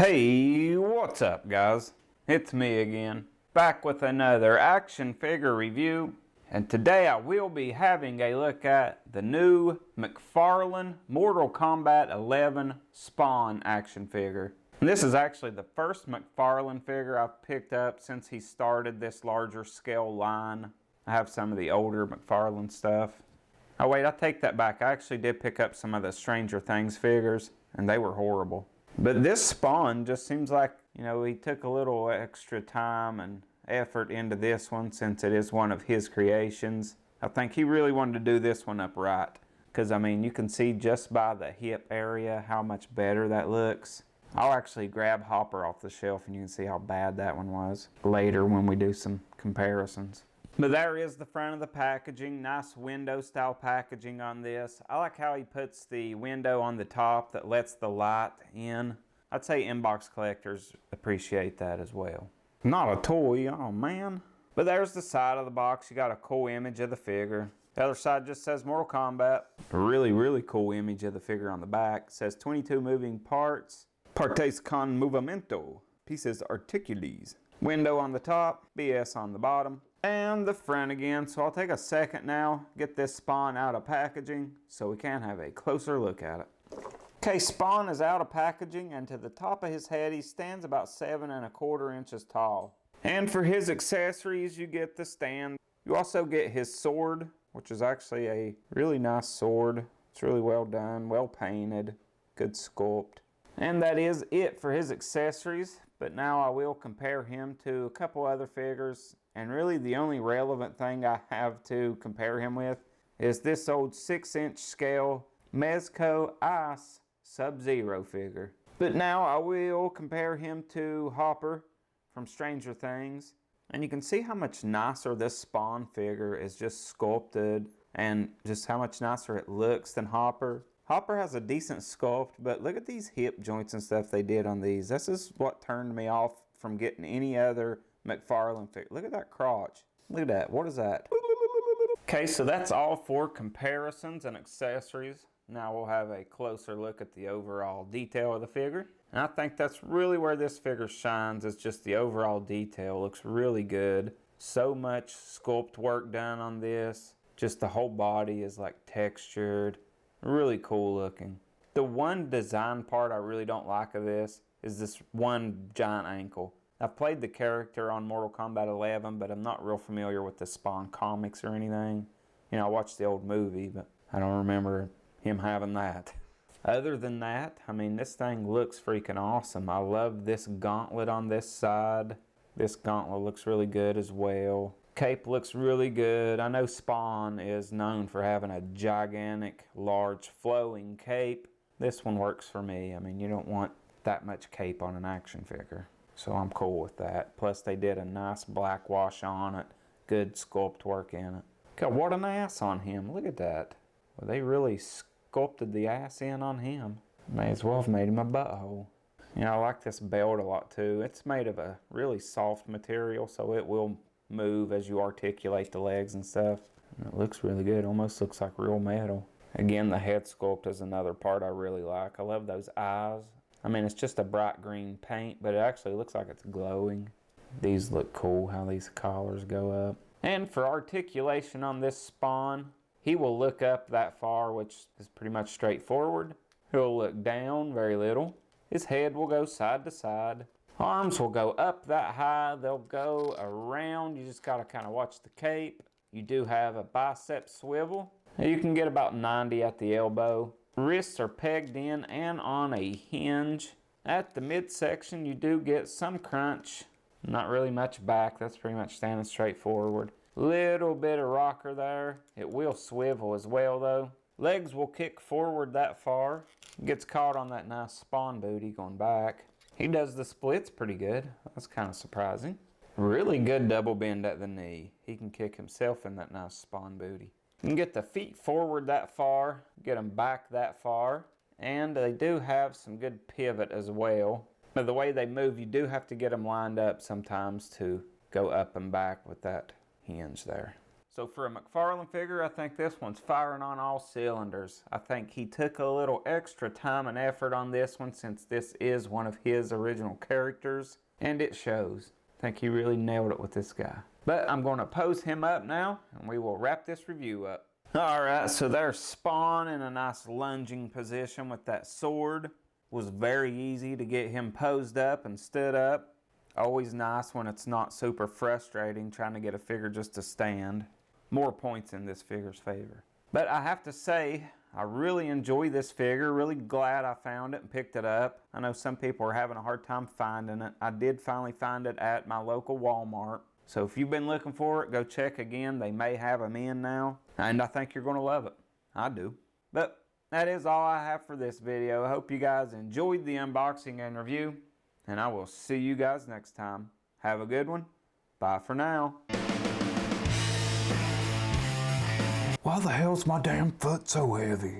Hey, what's up guys? It's me again, back with another action figure review, and today I will be having a look at the new McFarlane Mortal Kombat 11 Spawn action figure. And this is actually the first McFarlane figure I've picked up since he started this larger scale line. I have some of the older McFarlane stuff. Oh wait, I take that back. I actually did pick up some of the Stranger Things figures, and they were horrible. But this Spawn just seems like, you know, he took a little extra time and effort into this one since it is one of his creations. I think he really wanted to do this one up right. Because, I mean, you can see just by the hip area how much better that looks. I'll actually grab Hopper off the shelf and you can see how bad that one was later when we do some comparisons. But there is the front of the packaging, nice window style packaging on this. I like how he puts the window on the top that lets the light in. I'd say inbox collectors appreciate that as well. Not a toy, oh man. But there's the side of the box. You got a cool image of the figure. The other side just says Mortal Kombat. A really cool image of the figure on the back. It says 22 moving parts. Partes con movimento. Pieces articules. Window on the top, BS on the bottom. And the front again, so I'll take a second now, get this Spawn out of packaging so we can have a closer look at it. Okay, Spawn is out of packaging, and to the top of his head he stands about 7¼ inches tall. And for his accessories you get the stand. You also get his sword, which is actually a really nice sword. It's really well done, well painted, good sculpt. And that is it for his accessories, but now I will compare him to a couple other figures. And really the only relevant thing I have to compare him with is this old 6-inch scale Mezco Ice Sub-Zero figure. But now I will compare him to Hopper from Stranger Things. And you can see how much nicer this Spawn figure is just sculpted and just how much nicer it looks than Hopper. Hopper has a decent sculpt, but look at these hip joints and stuff they did on these. This is what turned me off from getting any other McFarlane figure. Look at that crotch. Look at that. What is that? Okay, so that's all for comparisons and accessories. Now we'll have a closer look at the overall detail of the figure. And I think that's really where this figure shines, is just the overall detail. Looks really good. So much sculpt work done on this. Just the whole body is like textured. Really cool looking. The one design part I really don't like of this is this one giant ankle. I've played the character on Mortal Kombat 11, but I'm not real familiar with the Spawn comics or anything. You know, I watched the old movie, but I don't remember him having that. Other than that, I mean, this thing looks freaking awesome. I love this gauntlet on this side. This gauntlet looks really good as well. Cape looks really good. I know Spawn is known for having a gigantic, large, flowing cape. This one works for me. I mean, you don't want that much cape on an action figure. So I'm cool with that. Plus they did a nice black wash on it. Good sculpt work in it. God, what an ass on him. Look at that. Well, they really sculpted the ass in on him. May as well have made him a butthole. You know, I like this belt a lot too. It's made of a really soft material, so it will move as you articulate the legs and stuff. And it looks really good. Almost looks like real metal. Again, the head sculpt is another part I really like. I love those eyes. I mean, it's just a bright green paint, but it actually looks like it's glowing. These look cool, how these collars go up. And for articulation on this Spawn, he will look up that far, which is pretty much straightforward. He'll look down very little. His head will go side to side. Arms will go up that high. They'll go around. You just got to kind of watch the cape. You do have a bicep swivel. You can get about 90 at the elbow. Wrists are pegged in and on a hinge. At the midsection you do get some crunch. Not really much back. That's pretty much standing straight forward. Little bit of rocker there. It will swivel as well though. Legs will kick forward that far. Gets caught on that nice Spawn booty going back. He does the splits pretty good. That's kind of surprising. Really good double bend at the knee. He can kick himself in that nice Spawn booty. You can get the feet forward that far, get them back that far, and they do have some good pivot as well. But the way they move, you do have to get them lined up sometimes to go up and back with that hinge there. So for a McFarlane figure, I think this one's firing on all cylinders. I think he took a little extra time and effort on this one since this is one of his original characters, and it shows. I think he really nailed it with this guy. But I'm going to pose him up now, and we will wrap this review up. Alright, so there's Spawn in a nice lunging position with that sword. Was very easy to get him posed up and stood up. Always nice when it's not super frustrating trying to get a figure just to stand. More points in this figure's favor. But I have to say, I really enjoy this figure. Really glad I found it and picked it up. I know some people are having a hard time finding it. I did finally find it at my local Walmart. So if you've been looking for it, go check again. They may have them in now. And I think you're going to love it. I do. But that is all I have for this video. I hope you guys enjoyed the unboxing and review. And I will see you guys next time. Have a good one. Bye for now. Why the hell's my damn foot so heavy?